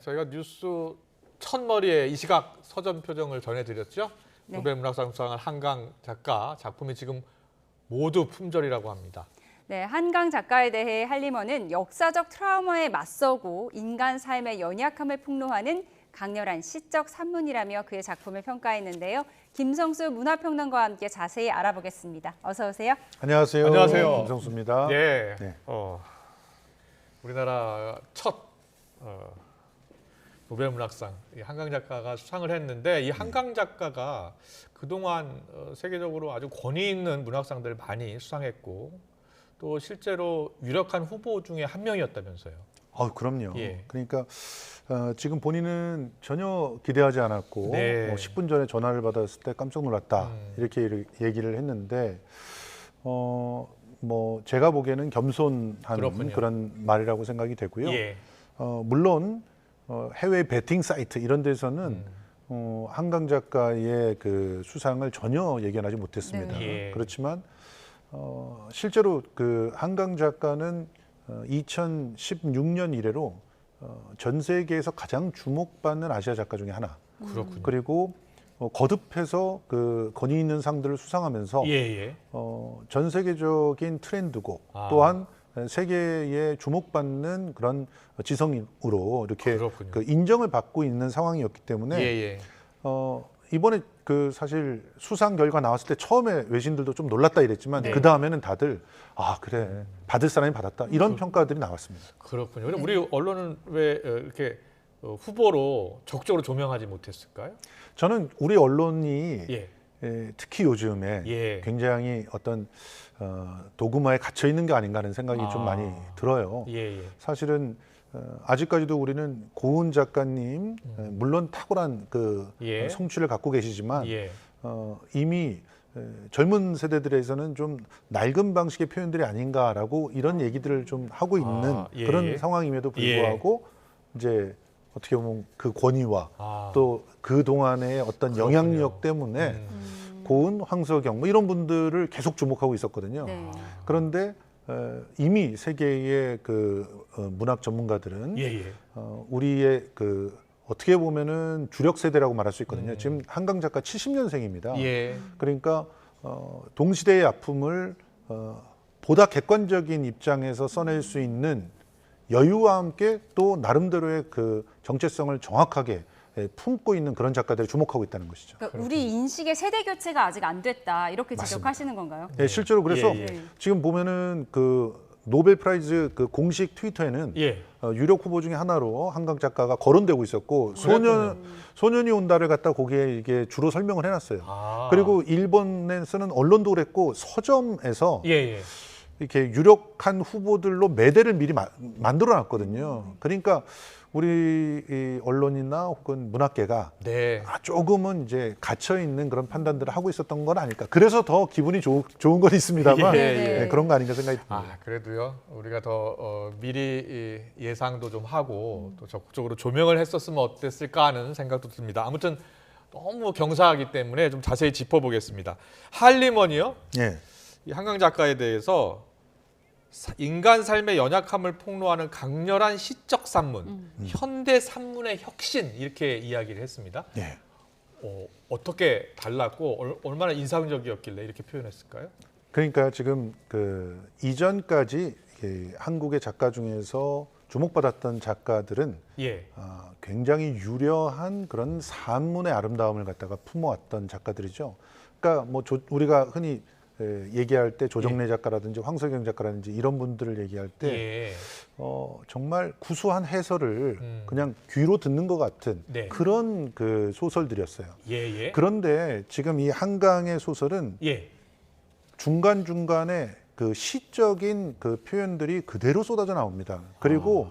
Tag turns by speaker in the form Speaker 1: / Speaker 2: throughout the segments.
Speaker 1: 저희가 뉴스 첫머리에 이 시각 서점 표정을 전해드렸죠.
Speaker 2: 네.
Speaker 1: 노벨문학상 수상한 한강 작가 작품이 지금 모두 품절이라고 합니다.
Speaker 2: 네, 한강 작가에 대해 할리먼은 역사적 트라우마에 맞서고 인간 삶의 연약함을 폭로하는 강렬한 시적 산문이라며 그의 작품을 평가했는데요. 김성수 문화평론가와 함께 자세히 알아보겠습니다. 어서 오세요.
Speaker 3: 안녕하세요.
Speaker 1: 안녕하세요.
Speaker 3: 김성수입니다.
Speaker 1: 네.
Speaker 3: 네.
Speaker 1: 우리나라 첫 노벨문학상 한강 작가가 수상을 했는데 이 한강 작가가 그동안 세계적으로 아주 권위 있는 문학상들을 많이 수상했고 또 실제로 유력한 후보 중에 한 명이었다면서요.
Speaker 3: 그럼요.
Speaker 1: 예.
Speaker 3: 그러니까 지금 본인은 전혀 기대하지 않았고
Speaker 1: 네.
Speaker 3: 10분 전에 전화를 받았을 때 깜짝 놀랐다 이렇게 얘기를 했는데 뭐 제가 보기에는 겸손한
Speaker 1: 그렇군요.
Speaker 3: 그런 말이라고 생각이 되고요.
Speaker 1: 예.
Speaker 3: 물론 해외 베팅 사이트 이런 데서는 한강 작가의 그 수상을 전혀 예견하지 못했습니다.
Speaker 1: 네. 예.
Speaker 3: 그렇지만 실제로 그 한강 작가는 2016년 이래로 전 세계에서 가장 주목받는 아시아 작가 중에 하나.
Speaker 1: 그렇군요.
Speaker 3: 그리고 거듭해서 그 권위 있는 상들을 수상하면서
Speaker 1: 예.
Speaker 3: 전 세계적인 트렌드고
Speaker 1: 아.
Speaker 3: 또한 세계에 주목받는 그런 지성으로 이렇게
Speaker 1: 그렇군요.
Speaker 3: 그 인정을 받고 있는 상황이었기 때문에
Speaker 1: 예.
Speaker 3: 이번에 그 사실 수상 결과 나왔을 때 처음에 외신들도 좀 놀랐다 이랬지만
Speaker 1: 네.
Speaker 3: 그 다음에는 다들 그래 받을 사람이 받았다 이런 평가들이 나왔습니다.
Speaker 1: 그렇군요. 그럼 우리 언론은 왜 이렇게 후보로 적극적으로 조명하지 못했을까요?
Speaker 3: 저는 우리 언론이
Speaker 1: 예.
Speaker 3: 특히 요즘에
Speaker 1: 예.
Speaker 3: 굉장히 어떤 도구마에 갇혀 있는 게 아닌가 하는 생각이 좀 많이 들어요.
Speaker 1: 예.
Speaker 3: 사실은 아직까지도 우리는 고은 작가님 물론 탁월한 그
Speaker 1: 예.
Speaker 3: 성취를 갖고 계시지만
Speaker 1: 예.
Speaker 3: 이미 젊은 세대들에서는 좀 낡은 방식의 표현들이 아닌가라고 이런 얘기들을 좀 하고 있는
Speaker 1: 예.
Speaker 3: 그런 상황임에도 불구하고 이제 어떻게 보면 그 권위와 또 그 동안의 어떤
Speaker 1: 그렇군요.
Speaker 3: 영향력 때문에 고은, 황석영 뭐 이런 분들을 계속 주목하고 있었거든요.
Speaker 2: 네.
Speaker 3: 그런데 이미 세계의 그 문학 전문가들은
Speaker 1: 예.
Speaker 3: 우리의 그 어떻게 보면은 주력 세대라고 말할 수 있거든요. 지금 한강 작가 70년생입니다.
Speaker 1: 예.
Speaker 3: 그러니까 동시대의 아픔을 보다 객관적인 입장에서 써낼 수 있는 여유와 함께 또 나름대로의 그 정체성을 정확하게 품고 있는 그런 작가들을 주목하고 있다는 것이죠.
Speaker 2: 그러니까 우리 인식의 세대 교체가 아직 안 됐다 이렇게
Speaker 3: 맞습니다.
Speaker 2: 지적하시는 건가요?
Speaker 3: 네, 실제로 그래서
Speaker 1: 예.
Speaker 3: 지금 보면은 그 노벨 프라이즈 그 공식 트위터에는
Speaker 1: 예.
Speaker 3: 유력 후보 중에 하나로 한강 작가가 거론되고 있었고
Speaker 1: 그랬군요.
Speaker 3: 소년이 온다를 갖다 거기에 이게 주로 설명을 해놨어요.
Speaker 1: 아.
Speaker 3: 그리고 일본에서는 언론도 그랬고 서점에서
Speaker 1: 예.
Speaker 3: 이렇게 유력한 후보들로 매대를 미리 만들어놨거든요. 그러니까 우리 이 언론이나 혹은 문학계가
Speaker 1: 네.
Speaker 3: 조금은 이제 갇혀 있는 그런 판단들을 하고 있었던 건 아닐까. 그래서 더 기분이 좋은 건 있습니다만
Speaker 1: 예.
Speaker 3: 네, 그런 거 아닌가 생각이 듭니다.
Speaker 1: 그래도요. 우리가 더 미리 예상도 좀 하고 또 적극적으로 조명을 했었으면 어땠을까 하는 생각도 듭니다. 아무튼 너무 경사하기 때문에 좀 자세히 짚어보겠습니다. 할리먼이요.
Speaker 3: 예.
Speaker 1: 이 한강 작가에 대해서 인간 삶의 연약함을 폭로하는 강렬한 시적 산문, 현대 산문의 혁신 이렇게 이야기를 했습니다.
Speaker 3: 예.
Speaker 1: 어떻게 달랐고 얼마나 인상적이었길래 이렇게 표현했을까요?
Speaker 3: 그러니까 지금 그 이전까지 한국의 작가 중에서 주목받았던 작가들은
Speaker 1: 예.
Speaker 3: 굉장히 유려한 그런 산문의 아름다움을 갖다가 품어왔던 작가들이죠. 그러니까 뭐 우리가 흔히 얘기할 때 조정래 작가라든지 황석영 작가라든지 이런 분들을 얘기할 때 정말 구수한 해설을 그냥 귀로 듣는 것 같은
Speaker 1: 네.
Speaker 3: 그런 그 소설들이었어요.
Speaker 1: 예.
Speaker 3: 그런데 지금 이 한강의 소설은
Speaker 1: 예.
Speaker 3: 중간중간에 그 시적인 그 표현들이 그대로 쏟아져 나옵니다. 그리고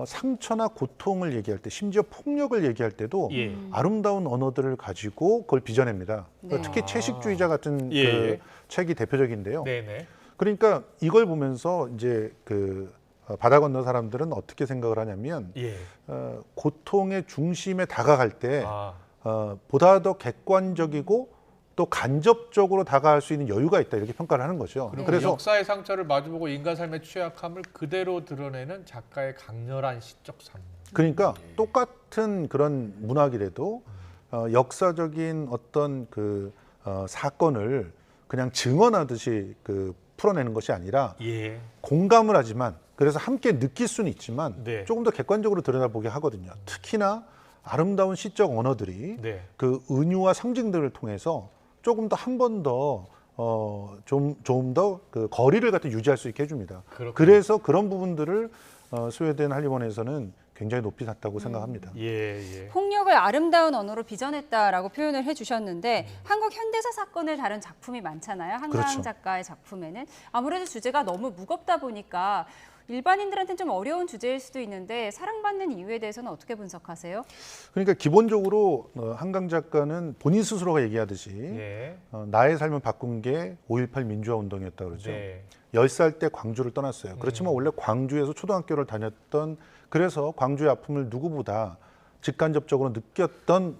Speaker 3: 상처나 고통을 얘기할 때 심지어 폭력을 얘기할 때도
Speaker 1: 예.
Speaker 3: 아름다운 언어들을 가지고 그걸 빚어냅니다.
Speaker 2: 네.
Speaker 3: 특히 채식주의자 같은
Speaker 1: 예.
Speaker 3: 그 책이 대표적인데요.
Speaker 1: 네네.
Speaker 3: 그러니까 이걸 보면서 이제 그 바다 건너 사람들은 어떻게 생각을 하냐면
Speaker 1: 예.
Speaker 3: 고통의 중심에 다가갈 때
Speaker 1: 아.
Speaker 3: 보다 더 객관적이고 또 간접적으로 다가갈 수 있는 여유가 있다 이렇게 평가를 하는 거죠.
Speaker 1: 그리고
Speaker 3: 그래서
Speaker 1: 역사의 상처를 마주보고 인간 삶의 취약함을 그대로 드러내는 작가의 강렬한 시적 산문.
Speaker 3: 그러니까 똑같은 그런 문학이라도 역사적인 어떤 그 사건을 그냥 증언하듯이 그 풀어내는 것이 아니라
Speaker 1: 예.
Speaker 3: 공감을 하지만 그래서 함께 느낄 수는 있지만
Speaker 1: 네.
Speaker 3: 조금 더 객관적으로 들여다보게 하거든요. 특히나 아름다운 시적 언어들이
Speaker 1: 네.
Speaker 3: 그 은유와 상징들을 통해서 조금 더 한 번 더 좀 더 그 거리를 갖다 유지할 수 있게 해줍니다.
Speaker 1: 그렇군요.
Speaker 3: 그래서 그런 부분들을 스웨덴 할리먼에서는 굉장히 높이 샀다고 생각합니다.
Speaker 1: 예, 예.
Speaker 2: 폭력을 아름다운 언어로 빚어냈다라고 표현을 해주셨는데 한국 현대사 사건을 다룬 작품이 많잖아요. 한강
Speaker 3: 그렇죠.
Speaker 2: 작가의 작품에는 아무래도 주제가 너무 무겁다 보니까 일반인들한테는 좀 어려운 주제일 수도 있는데 사랑받는 이유에 대해서는 어떻게 분석하세요?
Speaker 3: 그러니까 기본적으로 한강 작가는 본인 스스로가 얘기하듯이
Speaker 1: 예.
Speaker 3: 나의 삶을 바꾼 게 5.18 민주화 운동이었다 그러죠.
Speaker 1: 네.
Speaker 3: 10살 때 광주를 떠났어요. 그렇지만 원래 광주에서 초등학교를 다녔던 그래서 광주의 아픔을 누구보다 직간접적으로 느꼈던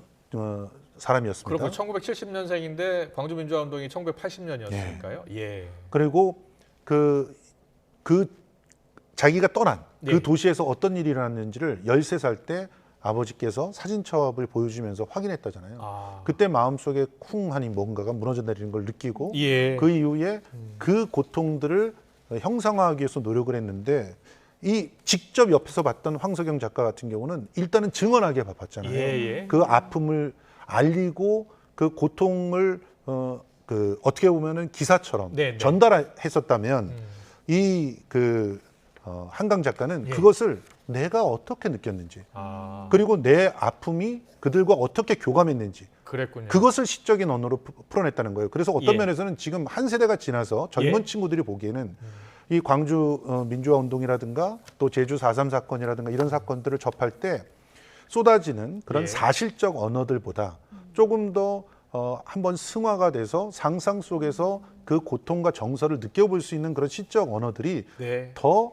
Speaker 3: 사람이었습니다.
Speaker 1: 그렇고 1970년생인데 광주 민주화 운동이 1980년이었으니까요. 예.
Speaker 3: 그리고 그 자기가 떠난 그
Speaker 1: 네.
Speaker 3: 도시에서 어떤 일이 일어났는지를 13살 때 아버지께서 사진첩을 보여주면서 확인했다잖아요.
Speaker 1: 아.
Speaker 3: 그때 마음속에 쿵하니 뭔가가 무너져 내리는 걸 느끼고
Speaker 1: 예.
Speaker 3: 그 이후에 그 고통들을 형상화하기 위해서 노력을 했는데 이 직접 옆에서 봤던 황석영 작가 같은 경우는 일단은 증언하게 봤잖아요.
Speaker 1: 예, 예.
Speaker 3: 그 아픔을 알리고 그 고통을 어떻게 보면은 기사처럼
Speaker 1: 네, 네.
Speaker 3: 전달했었다면 이 한강 작가는
Speaker 1: 예.
Speaker 3: 그것을 내가 어떻게 느꼈는지
Speaker 1: 아.
Speaker 3: 그리고 내 아픔이 그들과 어떻게 교감했는지
Speaker 1: 그랬군요.
Speaker 3: 그것을 시적인 언어로 풀어냈다는 거예요. 그래서 어떤
Speaker 1: 예.
Speaker 3: 면에서는 지금 한 세대가 지나서 젊은
Speaker 1: 예.
Speaker 3: 친구들이 보기에는 이 광주 민주화 운동이라든가 또 제주 4.3 사건이라든가 이런 사건들을 접할 때 쏟아지는 그런
Speaker 1: 예.
Speaker 3: 사실적 언어들보다 조금 더 한번 승화가 돼서 상상 속에서 그 고통과 정서를 느껴볼 수 있는 그런 시적 언어들이
Speaker 1: 네.
Speaker 3: 더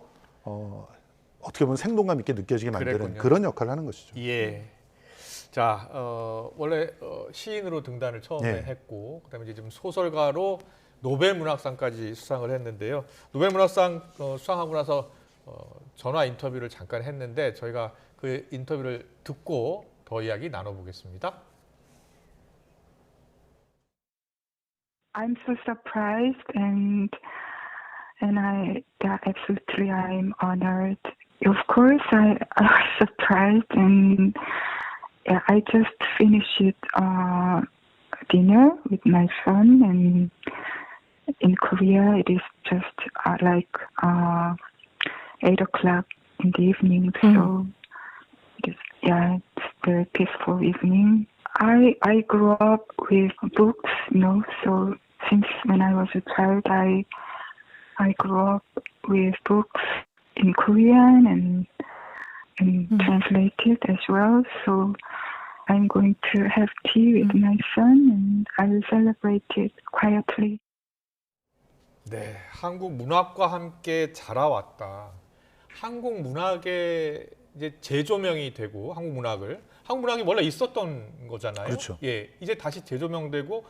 Speaker 3: 어떻게 보면 생동감 있게 느껴지게 만드는
Speaker 1: 그랬군요.
Speaker 3: 그런 역할을 하는 것이죠.
Speaker 1: 예. 자, 원래 시인으로 등단을 처음에
Speaker 3: 네.
Speaker 1: 했고, 그다음에 이제 좀 소설가로 노벨 문학상까지 수상을 했는데요. 노벨 문학상 수상하고 나서 전화 인터뷰를 잠깐 했는데 저희가 그 인터뷰를 듣고 더 이야기 나눠보겠습니다.
Speaker 4: I'm so surprised and absolutely I'm honored. Of course, I was surprised and I just finished dinner with my son and in Korea it is just like 8 o'clock in the evening, so it's very peaceful evening. I grew up with books, so since when I was a child, I grew up with books in Korean and translated as well. So I'm going to have tea with my son, and I will celebrate it quietly.
Speaker 1: 네, 한국 문학과 함께 자라왔다. 한국 문학의 이제 재조명이 되고 한국 문학이 원래 있었던 거잖아요.
Speaker 3: 그렇죠.
Speaker 1: 예, 이제 다시 재조명되고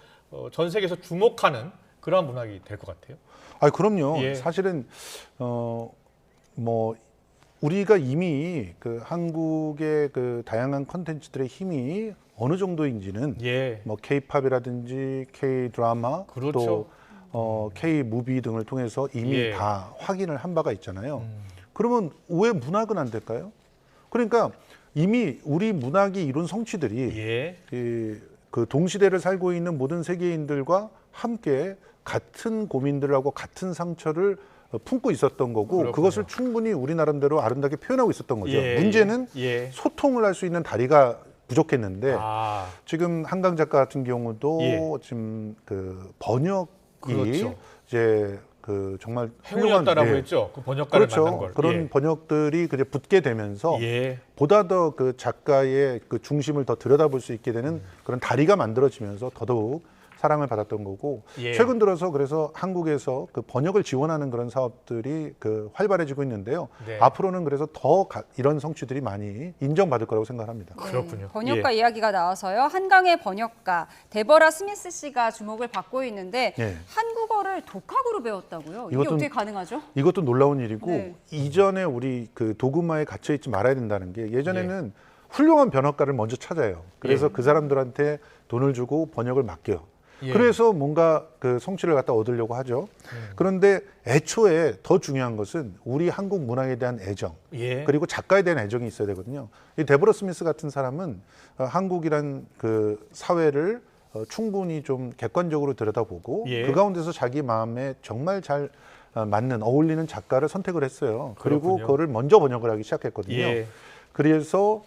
Speaker 1: 전 세계에서 주목하는 그런 문학이 될 것 같아요.
Speaker 3: 그럼요.
Speaker 1: 예.
Speaker 3: 사실은 우리가 이미 그 한국의 그 다양한 콘텐츠들의 힘이 어느 정도인지는
Speaker 1: 예,
Speaker 3: 뭐 K-팝이라든지 K-드라마
Speaker 1: 그렇죠.
Speaker 3: 또 K-무비 등을 통해서 이미
Speaker 1: 예.
Speaker 3: 다 확인을 한 바가 있잖아요. 그러면 왜 문학은 안 될까요? 그러니까 이미 우리 문학이 이룬 성취들이
Speaker 1: 예,
Speaker 3: 그 동시대를 살고 있는 모든 세계인들과 함께 같은 고민들을 하고 같은 상처를 품고 있었던 거고
Speaker 1: 그렇군요.
Speaker 3: 그것을 충분히 우리 나름대로 아름답게 표현하고 있었던 거죠.
Speaker 1: 예,
Speaker 3: 문제는
Speaker 1: 예.
Speaker 3: 소통을 할 수 있는 다리가 부족했는데
Speaker 1: 아,
Speaker 3: 지금 한강 작가 같은 경우도
Speaker 1: 예.
Speaker 3: 지금 그 번역이
Speaker 1: 그렇죠.
Speaker 3: 이제 그 정말
Speaker 1: 행운이었다라고
Speaker 3: 예.
Speaker 1: 했죠. 그 번역가를 만난
Speaker 3: 그렇죠.
Speaker 1: 걸.
Speaker 3: 그런
Speaker 1: 예.
Speaker 3: 번역들이 그제 붙게 되면서
Speaker 1: 예.
Speaker 3: 보다 더 그 작가의 그 중심을 더 들여다볼 수 있게 되는 그런 다리가 만들어지면서 더더욱 사랑을 받았던 거고
Speaker 1: 예.
Speaker 3: 최근 들어서 그래서 한국에서 그 번역을 지원하는 그런 사업들이 그 활발해지고 있는데요.
Speaker 1: 네.
Speaker 3: 앞으로는 그래서 더 이런 성취들이 많이 인정받을 거라고 생각합니다.
Speaker 1: 그렇군요.
Speaker 2: 번역가 이야기가 나와서요. 한강의 번역가 데버라 스미스 씨가 주목을 받고 있는데
Speaker 3: 예.
Speaker 2: 한국어를 독학으로 배웠다고요. 이게
Speaker 3: 이것도
Speaker 2: 어떻게 가능하죠?
Speaker 3: 이것도 놀라운 일이고
Speaker 2: 네.
Speaker 3: 이전에 우리 그 도구마에 갇혀 있지 말아야 된다는 게 예전에는 훌륭한 번역가를 먼저 찾아요. 그래서
Speaker 1: 예.
Speaker 3: 그 사람들한테 돈을 주고 번역을 맡겨요.
Speaker 1: 예.
Speaker 3: 그래서 뭔가 그 성취를 갖다 얻으려고 하죠. 그런데 애초에 더 중요한 것은 우리 한국 문학에 대한 애정
Speaker 1: 예.
Speaker 3: 그리고 작가에 대한 애정이 있어야 되거든요. 이 데보라 스미스 같은 사람은 한국이란 그 사회를 충분히 좀 객관적으로 들여다보고
Speaker 1: 예.
Speaker 3: 그 가운데서 자기 마음에 정말 잘 맞는 어울리는 작가를 선택을 했어요. 그리고
Speaker 1: 그렇군요.
Speaker 3: 그거를 먼저 번역을 하기 시작했거든요.
Speaker 1: 예.
Speaker 3: 그래서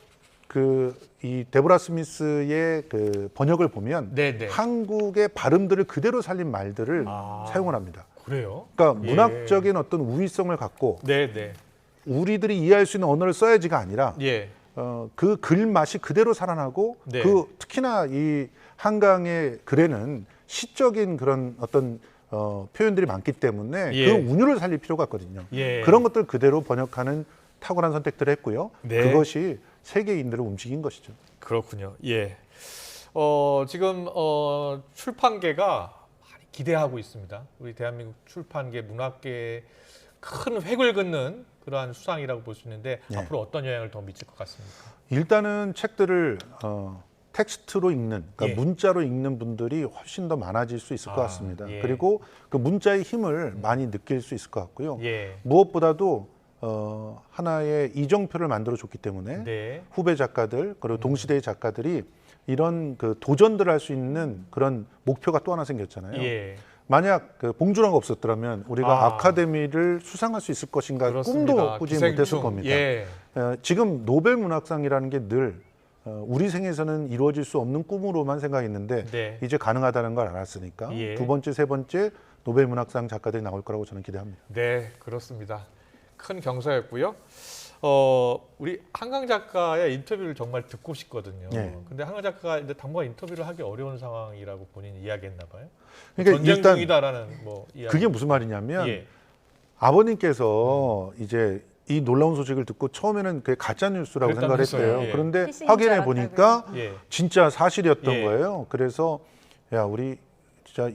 Speaker 3: 이 데보라 스미스의 그 번역을 보면
Speaker 1: 네네.
Speaker 3: 한국의 발음들을 그대로 살린 말들을
Speaker 1: 아.
Speaker 3: 사용을 합니다.
Speaker 1: 그래요?
Speaker 3: 그러니까
Speaker 1: 예.
Speaker 3: 문학적인 어떤 우위성을 갖고
Speaker 1: 네네.
Speaker 3: 우리들이 이해할 수 있는 언어를 써야지가 아니라
Speaker 1: 예.
Speaker 3: 그 글 맛이 그대로 살아나고
Speaker 1: 네.
Speaker 3: 특히나 이 한강의 글에는 시적인 그런 어떤 표현들이 많기 때문에
Speaker 1: 예.
Speaker 3: 그 운율을 살릴 필요가 있거든요.
Speaker 1: 예.
Speaker 3: 그런 것들 그대로 번역하는 탁월한 선택들을 했고요.
Speaker 1: 네.
Speaker 3: 그것이 세계인들을 움직인 것이죠.
Speaker 1: 그렇군요. 예. 지금 출판계가 많이 기대하고 있습니다. 우리 대한민국 출판계, 문학계에 큰 획을 긋는 그러한 수상이라고 볼 수 있는데
Speaker 3: 네.
Speaker 1: 앞으로 어떤 영향을 더 미칠 것 같습니까?
Speaker 3: 일단은 책들을 텍스트로 읽는, 그러니까
Speaker 1: 예.
Speaker 3: 문자로 읽는 분들이 훨씬 더 많아질 수 있을 것
Speaker 1: 아,
Speaker 3: 같습니다.
Speaker 1: 예.
Speaker 3: 그리고 그 문자의 힘을 많이 느낄 수 있을 것 같고요.
Speaker 1: 예.
Speaker 3: 무엇보다도 하나의 이정표를 만들어 줬기 때문에
Speaker 1: 네.
Speaker 3: 후배 작가들 그리고 동시대의 작가들이 이런 그 도전들을 할 수 있는 그런 목표가 또 하나 생겼잖아요.
Speaker 1: 예.
Speaker 3: 만약 그 봉준호가 없었더라면 우리가
Speaker 1: 아.
Speaker 3: 아카데미를 수상할 수 있을 것인가
Speaker 1: 그렇습니다.
Speaker 3: 꿈도 꾸지 못했을
Speaker 1: 기생충.
Speaker 3: 겁니다.
Speaker 1: 예.
Speaker 3: 지금 노벨 문학상이라는 게 늘 우리 생에서는 이루어질 수 없는 꿈으로만 생각했는데
Speaker 1: 네.
Speaker 3: 이제 가능하다는 걸 알았으니까
Speaker 1: 예.
Speaker 3: 두 번째, 세 번째 노벨 문학상 작가들이 나올 거라고 저는 기대합니다.
Speaker 1: 네, 그렇습니다. 큰 경사였고요. 우리 한강 작가의 인터뷰를 정말 듣고 싶거든요.
Speaker 3: 네.
Speaker 1: 근데 한강 작가가 이제 당분간 인터뷰를 하기 어려운 상황이라고 본인이 이야기했나 봐요.
Speaker 3: 그러니까
Speaker 1: 전쟁
Speaker 3: 일단
Speaker 1: 중이다라는 뭐 이야기.
Speaker 3: 그게 무슨 말이냐면
Speaker 1: 예.
Speaker 3: 아버님께서 이제 이 놀라운 소식을 듣고 처음에는 그게 가짜 뉴스라고 생각을
Speaker 1: 그랬다면서요.
Speaker 3: 했대요.
Speaker 1: 예.
Speaker 3: 그런데
Speaker 2: 피싱인
Speaker 3: 확인해
Speaker 2: 줄
Speaker 3: 보니까
Speaker 1: 예.
Speaker 3: 진짜 사실이었던
Speaker 1: 예.
Speaker 3: 거예요. 그래서 야 우리 진짜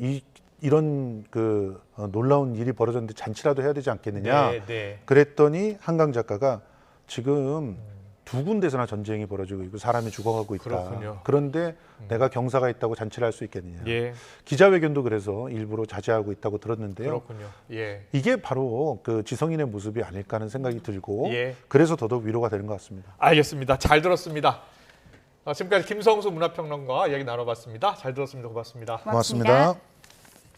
Speaker 3: 이런 그 놀라운 일이 벌어졌는데 잔치라도 해야 되지 않겠느냐.
Speaker 1: 네, 네. 그랬더니
Speaker 3: 한강 작가가 지금 두 군데서나 전쟁이 벌어지고 있고 사람이 죽어가고 있다.
Speaker 1: 그렇군요.
Speaker 3: 그런데 내가 경사가 있다고 잔치를 할 수 있겠느냐.
Speaker 1: 예.
Speaker 3: 기자회견도 그래서 일부러 자제하고 있다고 들었는데요.
Speaker 1: 그렇군요. 예.
Speaker 3: 이게 바로 그 지성인의 모습이 아닐까 하는 생각이 들고
Speaker 1: 예.
Speaker 3: 그래서 더더욱 위로가 되는 것 같습니다.
Speaker 1: 알겠습니다. 잘 들었습니다. 지금까지 김성수 문화평론가와 이야기 나눠봤습니다. 잘 들었습니다. 고맙습니다.
Speaker 2: 고맙습니다.